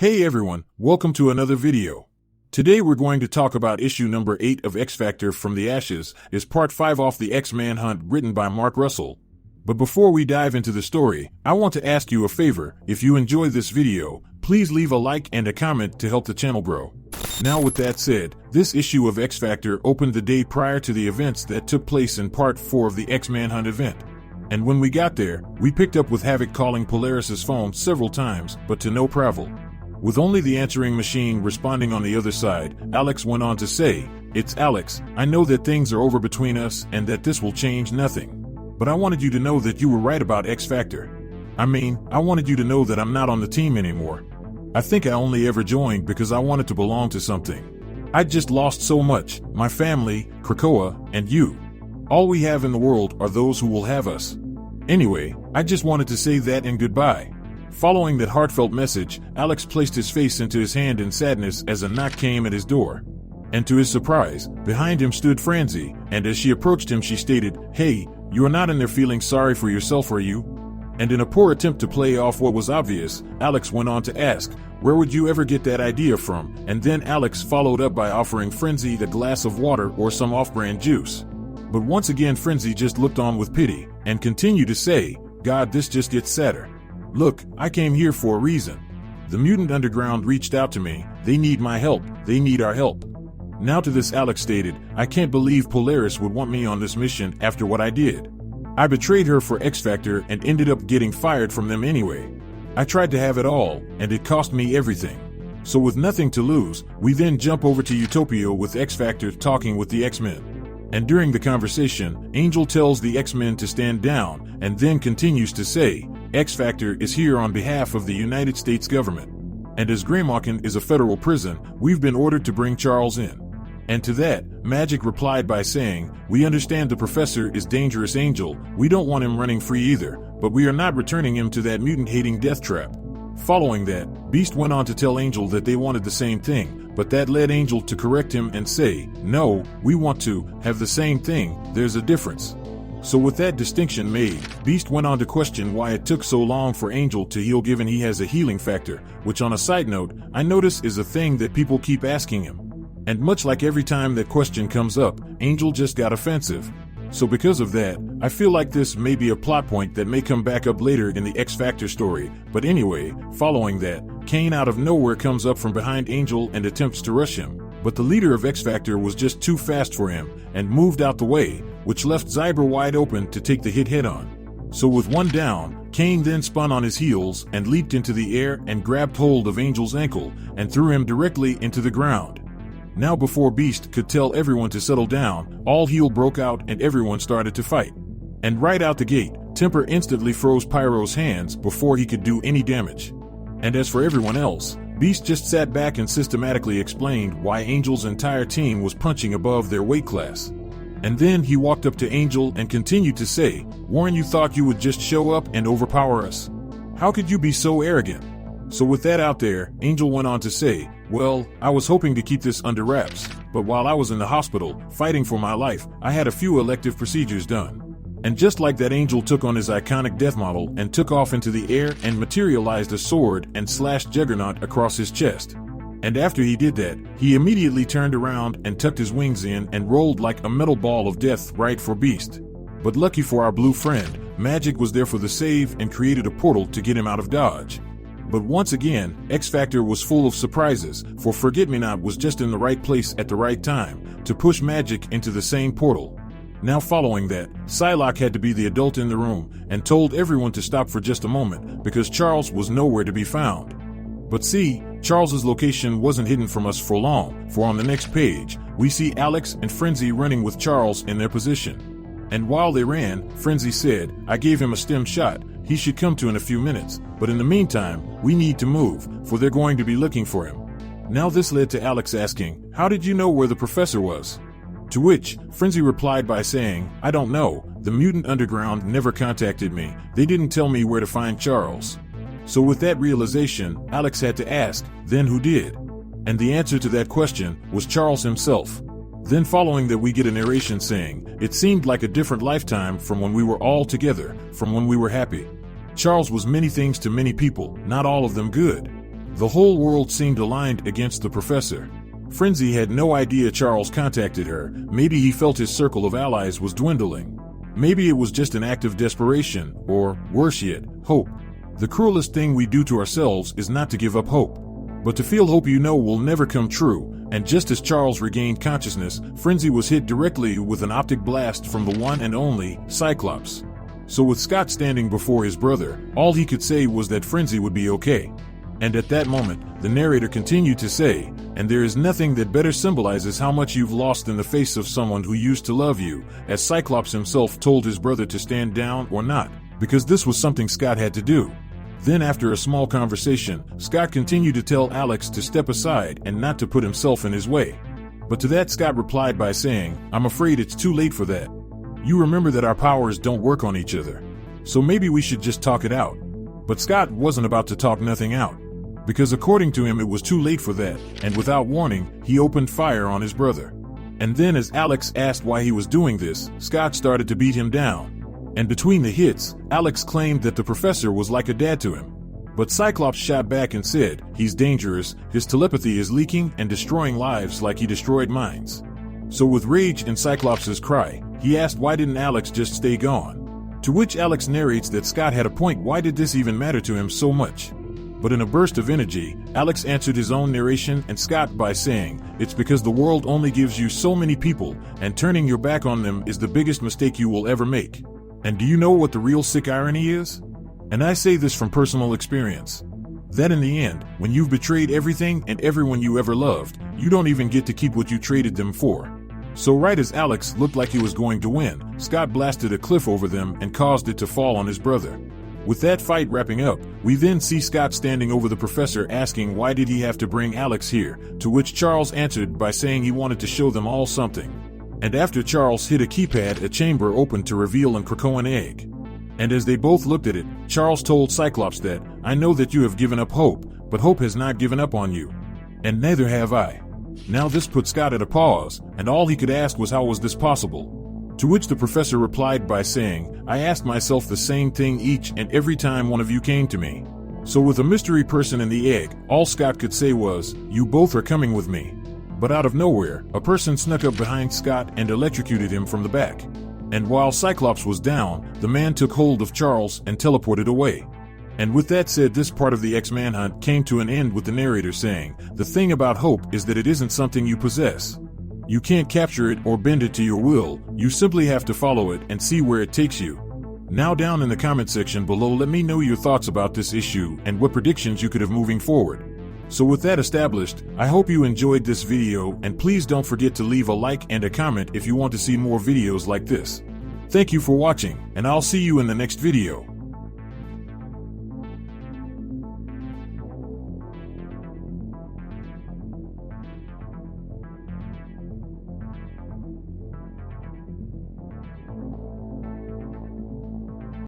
Hey everyone, welcome to another video. Today we're going to talk about issue number 8 of X Factor From the Ashes, is part 5 off the X-Manhunt written by Mark Russell. But before we dive into the story, I want to ask you a favor. If you enjoyed this video, please leave a like and a comment to help the channel grow. Now with that said, this issue of X Factor opened the day prior to the events that took place in part 4 of the X-Manhunt event. And when we got there, we picked up with Havok calling Polaris's phone several times, but to no avail. With only the answering machine responding on the other side, Alex went on to say, "It's Alex, I know that things are over between us and that this will change nothing. But I wanted you to know that you were right about X Factor. I wanted you to know that I'm not on the team anymore. I think I only ever joined because I wanted to belong to something. I just lost so much, my family, Krakoan, and you. All we have in the world are those who will have us. Anyway, I just wanted to say that and goodbye." Following that heartfelt message, Alex placed his face into his hand in sadness as a knock came at his door. And to his surprise, behind him stood Franzi, and as she approached him she stated, "Hey, you are not in there feeling sorry for yourself, are you?" And in a poor attempt to play off what was obvious, Alex went on to ask, "Where would you ever get that idea from?" And then Alex followed up by offering Franzi the glass of water or some off-brand juice. But once again Franzi just looked on with pity, and continued to say, "God, this just gets sadder. Look, I came here for a reason. The mutant underground reached out to me, they need my help, they need our help." Now to this Alex stated, "I can't believe Polaris would want me on this mission after what I did. I betrayed her for X Factor and ended up getting fired from them anyway. I tried to have it all, and it cost me everything. So with nothing to lose, we then jump over to Utopia with X Factor talking with the X-Men. And during the conversation, Angel tells the X-Men to stand down, and then continues to say, X Factor is here on behalf of the United States government. And as Krakoan is a federal prison, we've been ordered to bring Charles in." And to that, Magic replied by saying, "We understand the professor is dangerous, Angel, we don't want him running free either, but we are not returning him to that mutant-hating death trap." Following that, Beast went on to tell Angel that they wanted the same thing, but that led Angel to correct him and say, "No, we want to have the same thing, there's a difference." So with that distinction made, Beast went on to question why it took so long for Angel to heal given he has a healing factor, which on a side note, I notice is a thing that people keep asking him. And much like every time that question comes up, Angel just got offensive. So because of that, I feel like this may be a plot point that may come back up later in the X Factor story, but anyway, following that, Kane out of nowhere comes up from behind Angel and attempts to rush him, but the leader of X Factor was just too fast for him, and moved out the way, which left Xavier wide open to take the hit head-on. So with one down, Kane then spun on his heels and leaped into the air and grabbed hold of Angel's ankle, and threw him directly into the ground. Now before Beast could tell everyone to settle down, all hell broke out and everyone started to fight. And right out the gate, Temper instantly froze Pyro's hands before he could do any damage. And as for everyone else, Beast just sat back and systematically explained why Angel's entire team was punching above their weight class. And then he walked up to Angel and continued to say, "Warren, you thought you would just show up and overpower us? How could you be so arrogant?" So with that out there, Angel went on to say, "Well, I was hoping to keep this under wraps, but while I was in the hospital, fighting for my life, I had a few elective procedures done." And just like that, Angel took on his iconic death model and took off into the air and materialized a sword and slashed Juggernaut across his chest. And after he did that, he immediately turned around and tucked his wings in and rolled like a metal ball of death right for Beast. But lucky for our blue friend, Magic was there for the save and created a portal to get him out of dodge. But once again, X Factor was full of surprises, for Forget-Me-Not was just in the right place at the right time to push Magic into the same portal. Now following that, Psylocke had to be the adult in the room and told everyone to stop for just a moment because Charles was nowhere to be found. But see, Charles's location wasn't hidden from us for long, for on the next page, we see Alex and Frenzy running with Charles in their position. And while they ran, Frenzy said, "I gave him a stim shot, he should come to in a few minutes, but in the meantime, we need to move, for they're going to be looking for him." Now this led to Alex asking, "How did you know where the professor was?" To which, Frenzy replied by saying, "I don't know, the mutant underground never contacted me, they didn't tell me where to find Charles." So with that realization, Alex had to ask, then who did? And the answer to that question was Charles himself. Then following that we get a narration saying, "It seemed like a different lifetime from when we were all together, from when we were happy. Charles was many things to many people, not all of them good. The whole world seemed aligned against the professor. Frenzy had no idea Charles contacted her. Maybe he felt his circle of allies was dwindling. Maybe it was just an act of desperation, or, worse yet, hope. The cruelest thing we do to ourselves is not to give up hope, but to feel hope you know will never come true. And just as Charles regained consciousness, Frenzy was hit directly with an optic blast from the one and only Cyclops. So with Scott standing before his brother, all he could say was that Frenzy would be okay. And at that moment, the narrator continued to say, "And there is nothing that better symbolizes how much you've lost in the face of someone who used to love you," as Cyclops himself told his brother to stand down or not, because this was something Scott had to do. Then after a small conversation, Scott continued to tell Alex to step aside and not to put himself in his way. But to that Scott replied by saying, "I'm afraid it's too late for that. You remember that our powers don't work on each other. So maybe we should just talk it out." But Scott wasn't about to talk nothing out, because according to him it was too late for that, and without warning, he opened fire on his brother. And then as Alex asked why he was doing this, Scott started to beat him down. And between the hits, Alex claimed that the professor was like a dad to him. But Cyclops shot back and said, "He's dangerous, his telepathy is leaking and destroying lives like he destroyed minds." So with rage in Cyclops' cry, he asked why didn't Alex just stay gone? To which Alex narrates that Scott had a point. Why did this even matter to him so much? But in a burst of energy, Alex answered his own narration and Scott by saying, "It's because the world only gives you so many people, and turning your back on them is the biggest mistake you will ever make." And do you know what the real sick irony is? And I say this from personal experience. That in the end, when you've betrayed everything and everyone you ever loved, you don't even get to keep what you traded them for. So right as Alex looked like he was going to win, Scott blasted a cliff over them and caused it to fall on his brother. With that fight wrapping up, we then see Scott standing over the professor asking why did he have to bring Alex here, to which Charles answered by saying he wanted to show them all something. And after Charles hit a keypad, a chamber opened to reveal a Krakoan egg. And as they both looked at it, Charles told Cyclops that, "I know that you have given up hope, but hope has not given up on you. And neither have I." Now this put Scott at a pause, and all he could ask was how was this possible? To which the professor replied by saying, "I asked myself the same thing each and every time one of you came to me." So with a mystery person in the egg, all Scott could say was, "You both are coming with me." But out of nowhere, a person snuck up behind Scott and electrocuted him from the back. And while Cyclops was down, the man took hold of Charles and teleported away. And with that said, this part of the X-Manhunt came to an end with the narrator saying, "The thing about hope is that it isn't something you possess. You can't capture it or bend it to your will, you simply have to follow it and see where it takes you." Now down in the comment section below, let me know your thoughts about this issue and what predictions you could have moving forward. So with that established, I hope you enjoyed this video, and please don't forget to leave a like and a comment if you want to see more videos like this. Thank you for watching, and I'll see you in the next video.